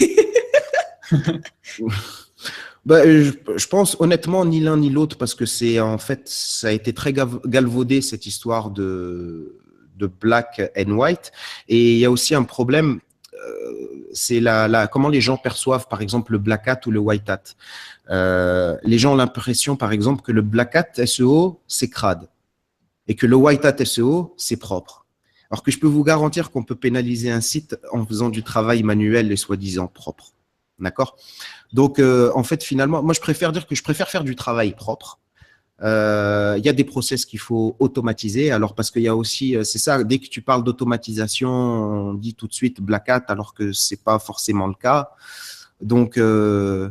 Bah, je pense honnêtement ni l'un ni l'autre parce que c'est en fait ça a été très galvaudé cette histoire de black and white, et il y a aussi un problème, c'est comment les gens perçoivent par exemple le black hat ou le white hat. Les gens ont l'impression par exemple que le black hat SEO c'est crade et que le white hat SEO c'est propre. Alors que je peux vous garantir qu'on peut pénaliser un site en faisant du travail manuel et soi-disant propre. D'accord? Donc, en fait, finalement, moi, je préfère dire que je préfère faire du travail propre. Il y a des process qu'il faut automatiser. Alors, parce qu'il y a aussi, c'est ça, dès que tu parles d'automatisation, on dit tout de suite Black Hat, alors que c'est pas forcément le cas. Donc, je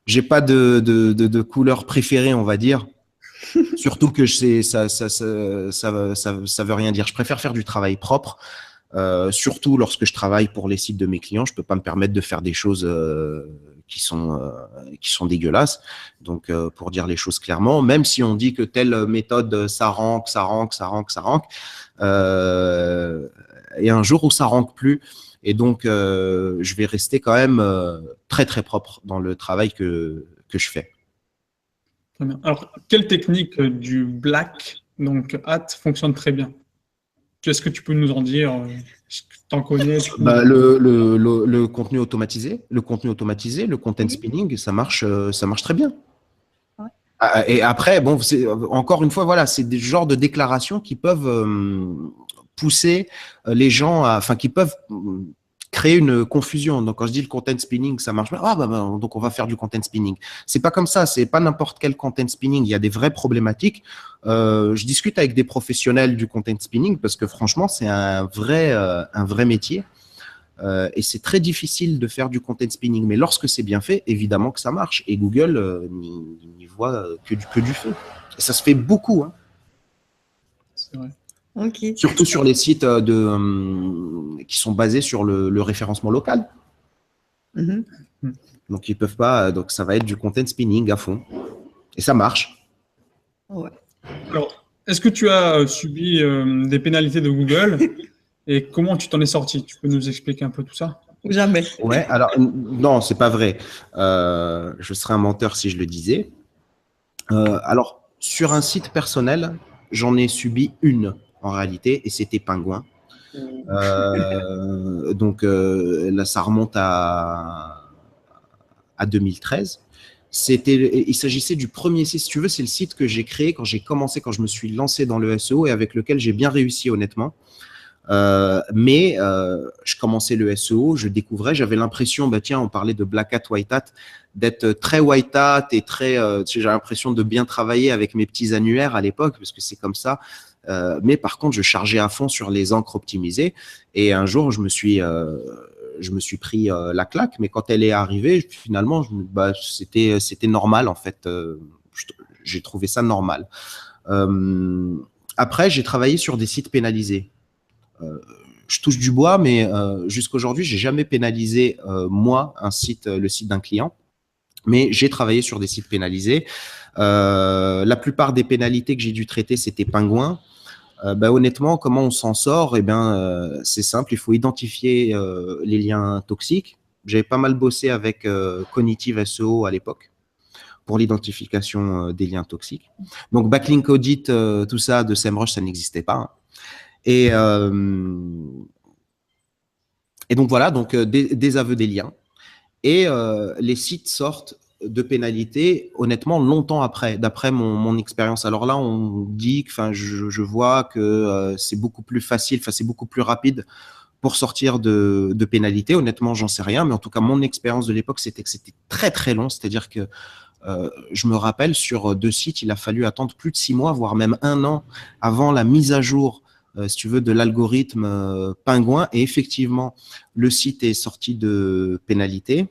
n'ai pas de couleur préférée, on va dire. Surtout que ça veut rien dire. Je préfère faire du travail propre. Surtout lorsque je travaille pour les sites de mes clients, je peux pas me permettre de faire des choses qui sont dégueulasses. Donc, pour dire les choses clairement, même si on dit que telle méthode ça rank, et un jour où ça rank plus, et donc je vais rester quand même très très propre dans le travail que je fais. Très bien. Alors, quelle technique du Black, donc hat, fonctionne très bien? Qu'est-ce que tu peux nous en dire? Est-ce que tu en connais? Bah, le contenu automatisé, le content spinning, ça marche très bien. Ouais. Et après, bon, encore une fois, voilà, c'est des genres de déclarations qui peuvent pousser les gens enfin, qui peuvent créer une confusion. Donc, quand je dis le content spinning, ça marche bien. Ah, donc on va faire du content spinning. C'est pas comme ça. C'est pas n'importe quel content spinning. Il y a des vraies problématiques. Je discute avec des professionnels du content spinning parce que franchement, c'est un vrai métier. Et c'est très difficile de faire du content spinning. Mais lorsque c'est bien fait, évidemment que ça marche. Et Google n'y voit que du feu. Et ça se fait beaucoup. Hein. C'est vrai. Okay. Surtout sur les sites qui sont basés sur le référencement local. Donc, ils peuvent pas. Donc, ça va être du content spinning à fond. Et ça marche. Ouais. Alors, est-ce que tu as subi des pénalités de Google et comment tu t'en es sorti? Tu peux nous expliquer un peu tout ça? Jamais. Ouais, alors, non, c'est pas vrai. Je serais un menteur si je le disais. Alors, sur un site personnel, j'en ai subi une en réalité, et c'était Pingouin. Donc là, ça remonte à 2013. Il s'agissait du premier site, si tu veux, c'est le site que j'ai créé quand je me suis lancé dans le SEO et avec lequel j'ai bien réussi honnêtement. Mais je commençais le SEO, je découvrais, j'avais l'impression, bah tiens, on parlait de Black Hat, White Hat, d'être très White Hat et très, j'ai l'impression de bien travailler avec mes petits annuaires à l'époque, parce que c'est comme ça. Mais par contre, je chargeais à fond sur les encres optimisées. Et un jour, je me suis pris la claque. Mais quand elle est arrivée, finalement, c'était normal en fait. J'ai trouvé ça normal. Après, j'ai travaillé sur des sites pénalisés. Je touche du bois, mais jusqu'aujourd'hui, j'ai jamais pénalisé moi le site d'un client. Mais j'ai travaillé sur des sites pénalisés. La plupart des pénalités que j'ai dû traiter, c'était Pingouin. Honnêtement, comment on s'en sort? C'est simple, il faut identifier les liens toxiques. J'avais pas mal bossé avec Cognitive SEO à l'époque pour l'identification des liens toxiques. Donc, backlink audit, tout ça de SEMrush, ça n'existait pas. Hein. Et donc voilà, donc des aveux des liens. Et les sites sortent de pénalités, honnêtement, longtemps après, d'après mon expérience. Alors là, on dit, enfin, je vois que c'est beaucoup plus facile, c'est beaucoup plus rapide pour sortir de pénalités. Honnêtement, j'en sais rien, mais en tout cas, mon expérience de l'époque, c'était que c'était très, très long. C'est-à-dire que je me rappelle, sur 2 sites, il a fallu attendre plus de 6 mois, voire même 1 an avant la mise à jour, si tu veux, de l'algorithme Pingouin. Et effectivement, le site est sorti de pénalité.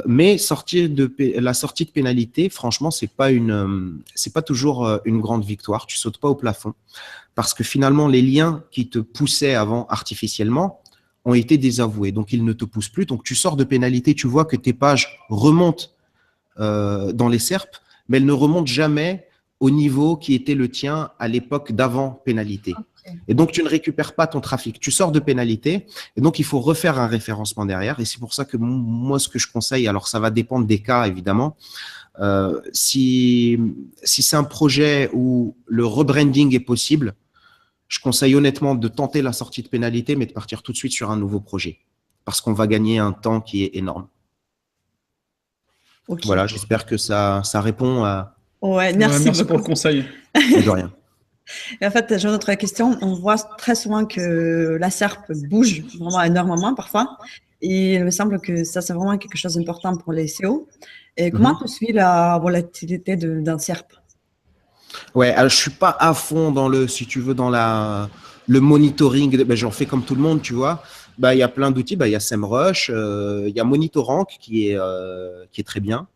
Mais la sortie de pénalité, franchement, c'est pas toujours une grande victoire. Tu sautes pas au plafond parce que finalement, les liens qui te poussaient avant artificiellement ont été désavoués. Donc, ils ne te poussent plus. Donc, tu sors de pénalité, tu vois que tes pages remontent dans les SERP, mais elles ne remontent jamais au niveau qui était le tien à l'époque d'avant pénalité. Okay. Et donc, tu ne récupères pas ton trafic. Tu sors de pénalité et donc, il faut refaire un référencement derrière. Et c'est pour ça que moi, ce que je conseille, alors ça va dépendre des cas, évidemment. Si c'est un projet où le rebranding est possible, je conseille honnêtement de tenter la sortie de pénalité, mais de partir tout de suite sur un nouveau projet parce qu'on va gagner un temps qui est énorme. Okay. Voilà, j'espère que ça répond à… Ouais, merci pour le conseil. De rien. Et en fait, j'ai une autre question. On voit très souvent que la SERP bouge vraiment énormément parfois. Et il me semble que ça, c'est vraiment quelque chose d'important pour les SEO. Et comment tu suis la volatilité d'un SERP? Ouais, alors je suis pas à fond dans si tu veux, dans le monitoring. Ben, j'en fais comme tout le monde, tu vois. Bah, il y a plein d'outils. Bah, il y a SEMrush, il y a Monitorank qui est très bien.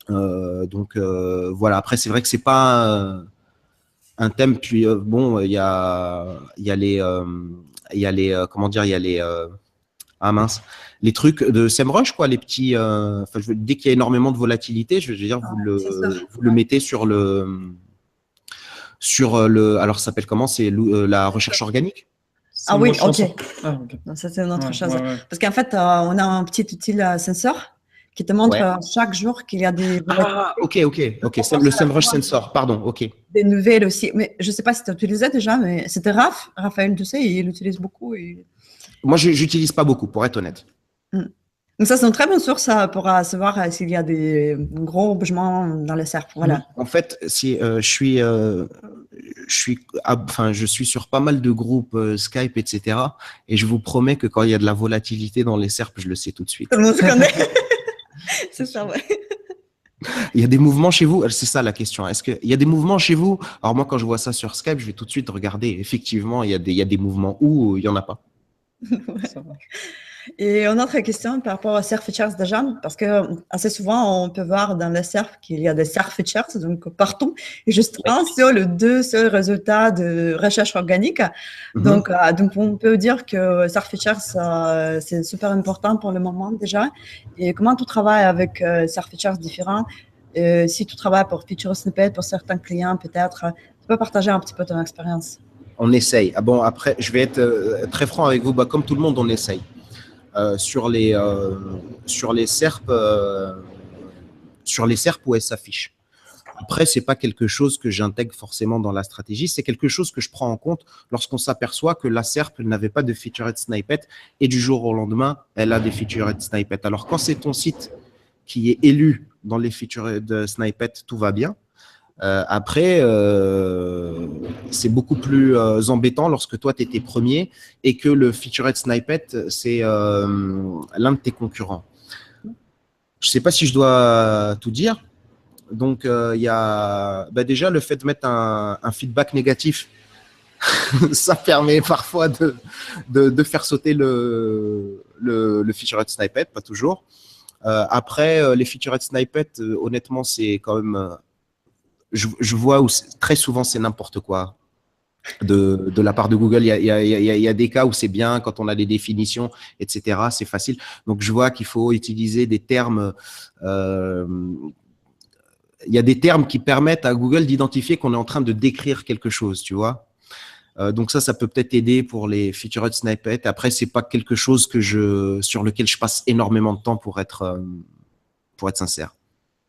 Donc voilà. Après, c'est vrai que c'est pas un thème. Puis bon, il y a les comment dire, il y a les ah mince, les trucs de SEMrush, quoi, les petits. Dès qu'il y a énormément de volatilité, je veux dire, vous le mettez sur le alors ça s'appelle comment? C'est la recherche organique. Ah oui, ok. Ah, okay. Ça, c'est une autre chose. Ouais. Parce qu'en fait, on a un petit outil sensor qui te montre chaque jour qu'il y a des… Ah, ok. Le SEMrush Sensor, pardon, ok. Des nouvelles aussi. Mais je ne sais pas si tu utilisais déjà, mais c'était Raphaël, tu sais, il l'utilise beaucoup. Et… Moi, je n'utilise pas beaucoup, pour être honnête. Donc ça, c'est une très bonne source pour savoir s'il y a des gros bougements dans le SERP. Voilà. En fait, si je suis sur pas mal de groupes Skype, etc. Et je vous promets que quand il y a de la volatilité dans les SERP, je le sais tout de suite. Tout le monde se connaît. C'est ça, ouais. Il y a des mouvements chez vous? C'est ça la question. Est-ce qu'il y a des mouvements chez vous? Alors moi, quand je vois ça sur Skype, je vais tout de suite regarder. Effectivement, il y a des mouvements où il n'y en a pas. Ouais. Ça marche. Et une autre question par rapport aux SERP features déjà, parce que assez souvent, on peut voir dans le SERP qu'il y a des SERP features, donc partout, et juste un seul ou deux seuls résultats de recherche organique. Donc, on peut dire que SERP features, c'est super important pour le moment déjà. Et comment tu travailles avec SERP features différents? Si tu travailles pour feature snippet, pour certains clients, peut-être, tu peux partager un petit peu ton expérience. On essaye. Ah bon, après, je vais être très franc avec vous. Bah, comme tout le monde, on essaye. Sur les SERP où elles s'affichent. Après, c'est pas quelque chose que j'intègre forcément dans la stratégie, c'est quelque chose que je prends en compte lorsqu'on s'aperçoit que la SERP n'avait pas de featured snippet et du jour au lendemain, elle a des featured snippets. Alors, quand c'est ton site qui est élu dans les featured snippets, tout va bien. Après, c'est beaucoup plus embêtant lorsque toi, tu étais premier et que le featured snippet, c'est l'un de tes concurrents. Je ne sais pas si je dois tout dire. Donc, il y a déjà le fait de mettre un feedback négatif. Ça permet parfois de faire sauter le featured snippet, pas toujours. Après, les featured snippets, honnêtement, c'est quand même… Je vois où très souvent c'est n'importe quoi de la part de Google. Il y a des cas où c'est bien quand on a des définitions, etc. C'est facile. Donc je vois qu'il faut utiliser des termes. Il y a des termes qui permettent à Google d'identifier qu'on est en train de décrire quelque chose, tu vois. Donc ça peut peut-être aider pour les featured snippets. Après, c'est pas quelque chose sur lequel je passe énormément de temps pour être sincère.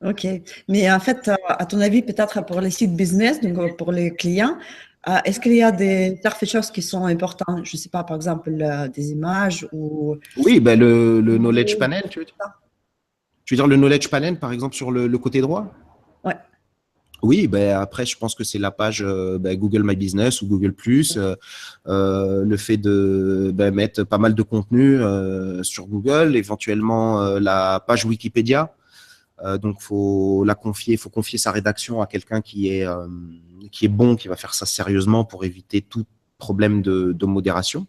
Ok, mais en fait, à ton avis, peut-être pour les sites business, donc pour les clients, Est-ce qu'il y a des features qui sont importantes? Je ne sais pas, par exemple, des images ou… Oui, ben le knowledge panel, tu veux dire? Tu veux dire le knowledge panel, par exemple, sur le côté droit? Ouais. Oui, ben après, je pense que c'est la page Google My Business ou Google+, le fait de mettre pas mal de contenu sur Google, éventuellement la page Wikipédia. Donc, faut confier sa rédaction à quelqu'un qui est bon, qui va faire ça sérieusement pour éviter tout problème de modération.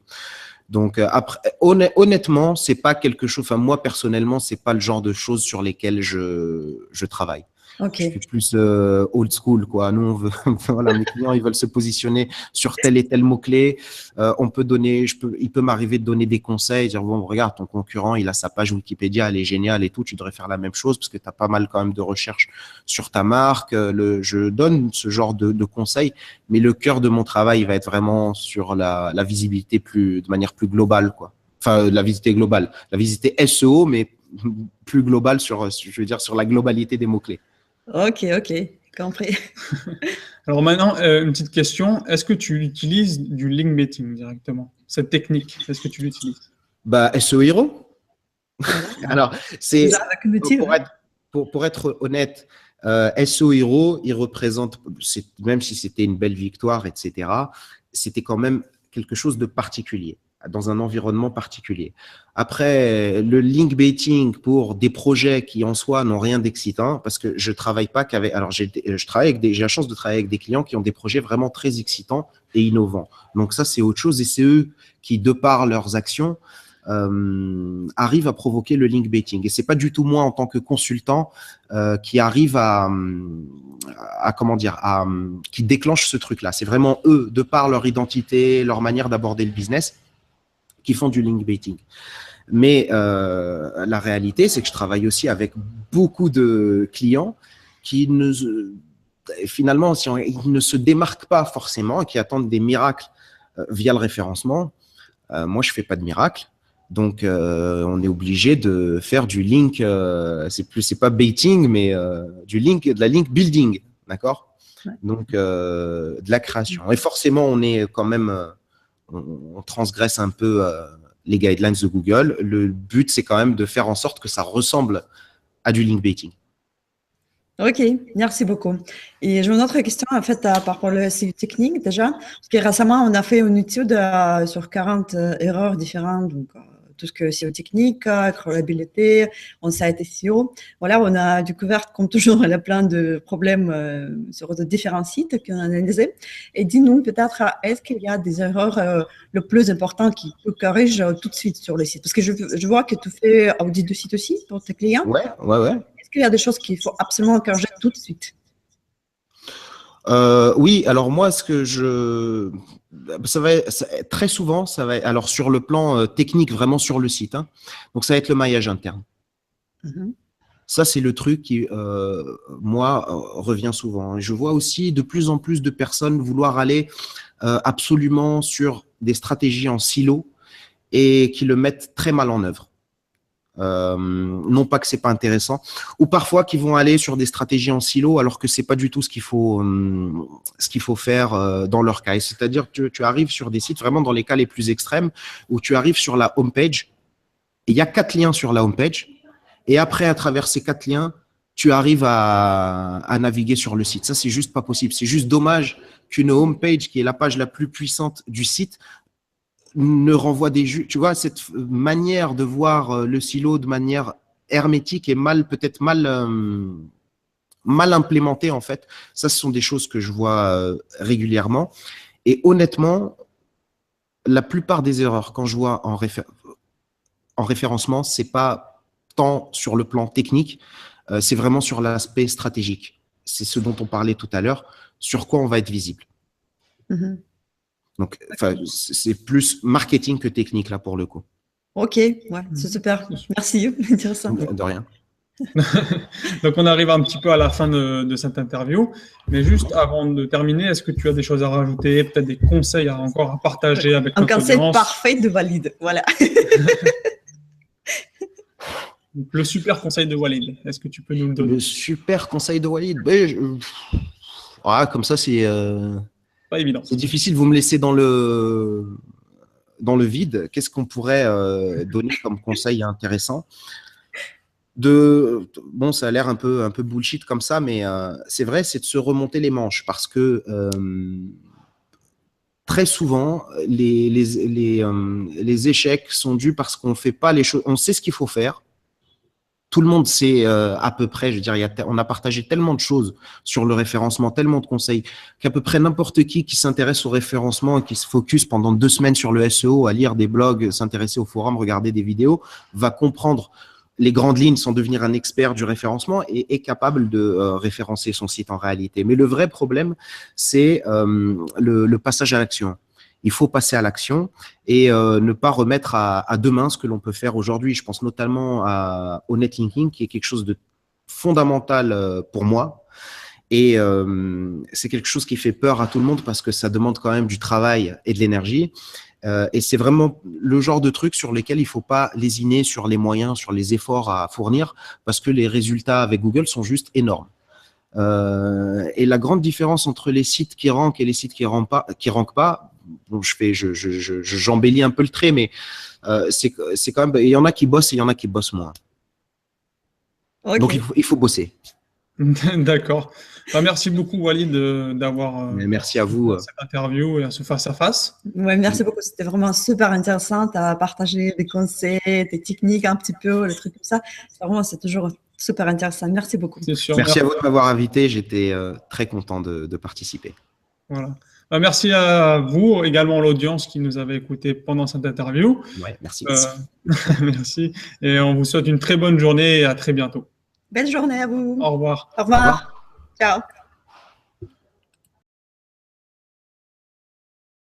Donc, après, honnêtement, c'est pas quelque chose. Enfin, moi personnellement, c'est pas le genre de choses sur lesquelles je travaille. Ok. Je suis plus old school, quoi. Nous, on veut, voilà, mes clients, ils veulent se positionner sur tel et tel mot-clé. On peut donner, il peut m'arriver de donner des conseils, dire bon, regarde, ton concurrent, il a sa page Wikipédia, elle est géniale et tout. Tu devrais faire la même chose parce que tu as pas mal quand même de recherches sur ta marque. Je donne ce genre de conseils, mais le cœur de mon travail va être vraiment sur la visibilité de manière plus globale, quoi. Enfin, la visibilité globale, la visibilité SEO, mais plus globale je veux dire, sur la globalité des mots-clés. Ok, compris. Alors maintenant, une petite question. Est-ce que tu utilises du link baiting directement? Cette technique, est-ce que tu l'utilises? Bah, SEO Hero. Alors, c'est pour être honnête, SEO Hero, il représente, même si c'était une belle victoire, etc., c'était quand même quelque chose de particulier, dans un environnement particulier. Après, le link baiting pour des projets qui en soi n'ont rien d'excitant, parce que je travaille pas qu'avec. Alors, j'ai la chance de travailler avec des clients qui ont des projets vraiment très excitants et innovants. Donc ça, c'est autre chose, et c'est eux qui, de par leurs actions, arrive à provoquer le link baiting. Et c'est pas du tout moi en tant que consultant qui arrive qui déclenche ce truc-là. C'est vraiment eux, de par leur identité, leur manière d'aborder le business, qui font du link baiting. Mais la réalité, c'est que je travaille aussi avec beaucoup de clients qui finalement, ils ne se démarquent pas forcément, qui attendent des miracles via le référencement. Moi, je fais pas de miracle. Donc, on est obligé de faire du link, c'est pas baiting, mais de la link building, d'accord? Ouais. Donc, de la création. Et forcément, on est quand même, on transgresse un peu les guidelines de Google. Le but, c'est quand même de faire en sorte que ça ressemble à du link baiting. Ok, merci beaucoup. Et j'ai une autre question, en fait, par rapport au SEO technique déjà. Parce que récemment, on a fait une étude sur 40 erreurs différentes. Donc, tout ce que SEO technique, crawlabilité, on-site SEO. Voilà, on a découvert, comme toujours, il y a plein de problèmes sur de différents sites qu'on a analysés. Et dis-nous, peut-être, est-ce qu'il y a des erreurs le plus importantes qui te corrigent tout de suite sur le site? Parce que je vois que tu fais audit de site aussi pour tes clients. Ouais. Est-ce qu'il y a des choses qu'il faut absolument corriger tout de suite? Oui, alors moi, très souvent, alors sur le plan technique, vraiment sur le site, hein, donc ça va être le maillage interne. Ça, c'est le truc qui, moi, revient souvent. Je vois aussi de plus en plus de personnes vouloir aller absolument sur des stratégies en silo et qui le mettent très mal en œuvre. Non pas que c'est pas intéressant, ou parfois qui vont aller sur des stratégies en silo alors que c'est pas du tout ce qu'il faut faire dans leur cas. C'est-à-dire que tu arrives sur des sites vraiment dans les cas les plus extrêmes où tu arrives sur la homepage, il y a 4 liens sur la homepage et après à travers ces 4 liens, tu arrives à naviguer sur le site. Ça, c'est juste pas possible. C'est juste dommage qu'une homepage qui est la page la plus puissante du site ne renvoie tu vois, cette manière de voir le silo de manière hermétique et peut-être mal implémentée en fait. Ça, ce sont des choses que je vois régulièrement. Et honnêtement, la plupart des erreurs quand je vois en référencement, c'est pas tant sur le plan technique, c'est vraiment sur l'aspect stratégique. C'est ce dont on parlait tout à l'heure, sur quoi on va être visible. Donc, c'est plus marketing que technique, là, pour le coup. Ok, ouais, c'est super. Merci, intéressant. De rien. Donc, on arrive un petit peu à la fin de cette interview. Mais juste avant de terminer, est-ce que tu as des choses à rajouter, peut-être des conseils encore à partager avec notre audience? Un conseil parfait de Walid, voilà. Donc, le super conseil de Walid, est-ce que tu peux nous le donner? Le super conseil de Walid, comme ça, c'est… pas évident. C'est difficile, vous me laissez dans le vide. Qu'est-ce qu'on pourrait donner comme conseil intéressant? Bon, ça a l'air un peu bullshit comme ça, mais c'est vrai, c'est de se remonter les manches parce que très souvent, les échecs sont dus parce qu'on ne fait pas les choses. On sait ce qu'il faut faire. Tout le monde sait à peu près, je veux dire, on a partagé tellement de choses sur le référencement, tellement de conseils, qu'à peu près n'importe qui s'intéresse au référencement et qui se focus pendant 2 semaines sur le SEO, à lire des blogs, s'intéresser au forum, regarder des vidéos, va comprendre les grandes lignes sans devenir un expert du référencement et est capable de référencer son site en réalité. Mais le vrai problème, c'est le passage à l'action. Il faut passer à l'action et ne pas remettre à demain ce que l'on peut faire aujourd'hui. Je pense notamment au netlinking, qui est quelque chose de fondamental pour moi. Et c'est quelque chose qui fait peur à tout le monde parce que ça demande quand même du travail et de l'énergie. Et c'est vraiment le genre de truc sur lesquels il ne faut pas lésiner sur les moyens, sur les efforts à fournir, parce que les résultats avec Google sont juste énormes. Et la grande différence entre les sites qui rankent et les sites qui rankent pas, bon, j'embellis un peu le trait, mais c'est quand même, il y en a qui bossent et il y en a qui bossent moins. Okay. Donc il faut bosser. D'accord. Merci beaucoup, Walid, d'avoir merci à vous cette interview et à ce face-à-face. Ouais, merci beaucoup. C'était vraiment super intéressant. Tu as partagé des conseils, des techniques un petit peu, des trucs comme ça. C'est toujours super intéressant. Merci beaucoup. Sûr, merci à vous de m'avoir invité. J'étais très content de participer. Voilà. Merci à vous, également l'audience qui nous avait écouté pendant cette interview. Ouais, merci. Merci. Et on vous souhaite une très bonne journée et à très bientôt. Belle journée à vous. Au revoir. Au revoir. Au revoir. Ciao.